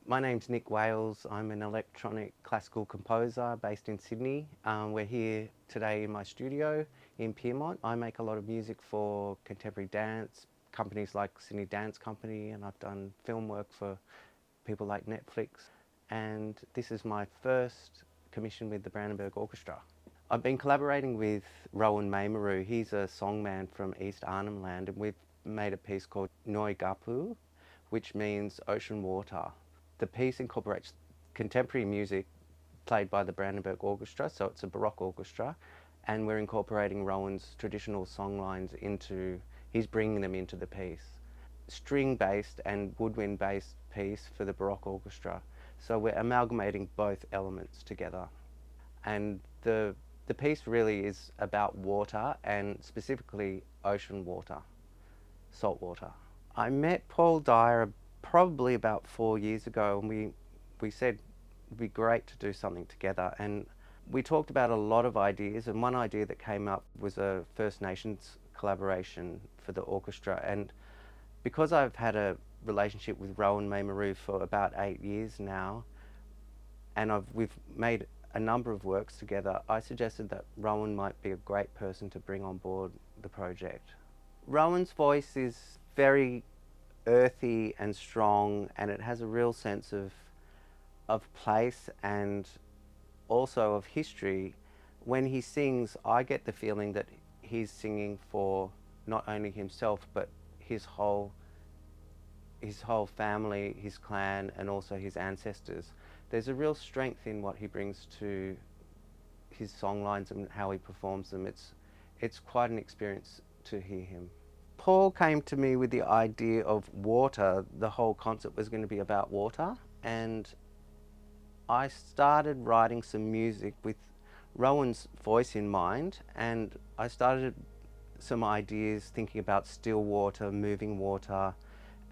My name's Nick Wales. I'm an electronic classical composer based in Sydney. We're here today in my studio in Pyrmont. I make a lot of music for contemporary dance, companies like Sydney Dance Company, and I've done film work for people like Netflix. And this is my first commission with the Brandenburg Orchestra. I've been collaborating with Rrawun Maymuru. He's a songman from East Arnhem Land, and we've made a piece called Noi Gapu, which means ocean water. The piece incorporates contemporary music played by the Brandenburg Orchestra, so it's a Baroque orchestra, and we're incorporating Rrawun's traditional songlines into, he's bringing them into the piece. String-based and woodwind-based piece for the Baroque orchestra, so we're amalgamating both elements together. And the piece really is about water, and specifically ocean water, salt water. I met Paul Dyer probably about 4 years ago, and we said it'd be great to do something together, and we talked about a lot of ideas, and one idea that came up was a First Nations collaboration for the orchestra. And because I've had a relationship with Rrawun Maymuru for about 8 years now, and we've made a number of works together, I suggested that Rrawun might be a great person to bring on board the project. Rrawun's voice is very earthy and strong, and it has a real sense of place and also of history. When he sings, I get the feeling that he's singing for not only himself but his whole family, his clan, and also his ancestors. There's a real strength in what he brings to his songlines and how he performs them. It's quite an experience to hear him. Paul came to me with the idea of water. The whole concept was going to be about water, and I started writing some music with Rrawun's voice in mind, and I started some ideas thinking about still water, moving water,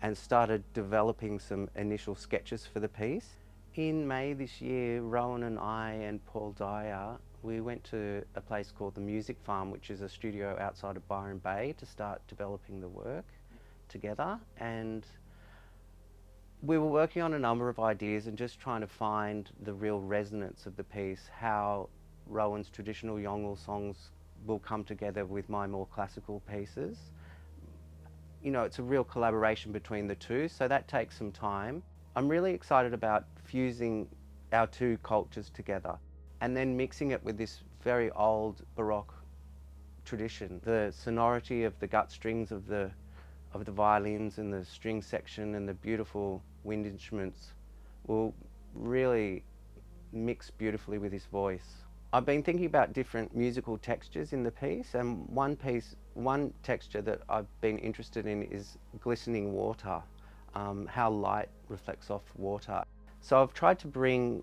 and started developing some initial sketches for the piece. In May this year, Rrawun and I and Paul Dyer, we went to a place called the Music Farm, which is a studio outside of Byron Bay, to start developing the work together. And we were working on a number of ideas and just trying to find the real resonance of the piece, how Rrawun's traditional Yolngu songs will come together with my more classical pieces. You know, it's a real collaboration between the two, so that takes some time. I'm really excited about fusing our two cultures together and then mixing it with this very old Baroque tradition. The sonority of the gut strings of the violins and the string section and the beautiful wind instruments will really mix beautifully with his voice. I've been thinking about different musical textures in the piece, and one texture that I've been interested in is glistening water, how light reflects off water. So I've tried to bring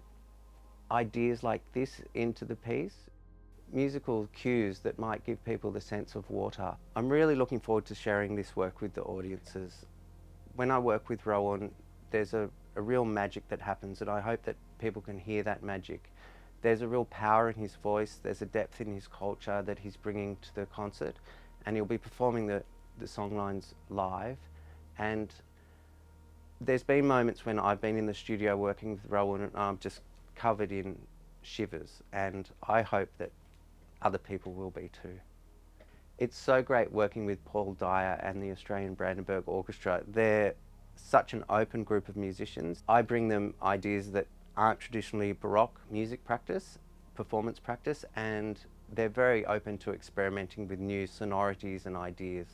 ideas like this into the piece, musical cues that might give people the sense of water. I'm really looking forward to sharing this work with the audiences. When I work with Rrawun, there's a real magic that happens, and I hope that people can hear that magic. There's a real power in his voice, there's a depth in his culture that he's bringing to the concert, and he'll be performing the songlines live. And there's been moments when I've been in the studio working with Rrawun and I'm just covered in shivers, and I hope that other people will be too. It's so great working with Paul Dyer and the Australian Brandenburg Orchestra. They're such an open group of musicians. I bring them ideas that aren't traditionally Baroque music practice, performance practice, and they're very open to experimenting with new sonorities and ideas.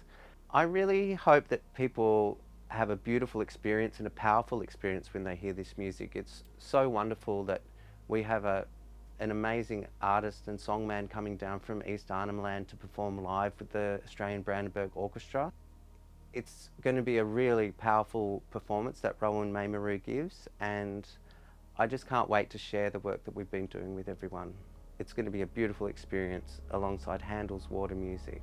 I really hope that people have a beautiful experience and a powerful experience when they hear this music. It's so wonderful that we have an amazing artist and songman coming down from East Arnhem Land to perform live with the Australian Brandenburg Orchestra. It's going to be a really powerful performance that Rrawun Maymuru gives, and I just can't wait to share the work that we've been doing with everyone. It's going to be a beautiful experience alongside Handel's water music.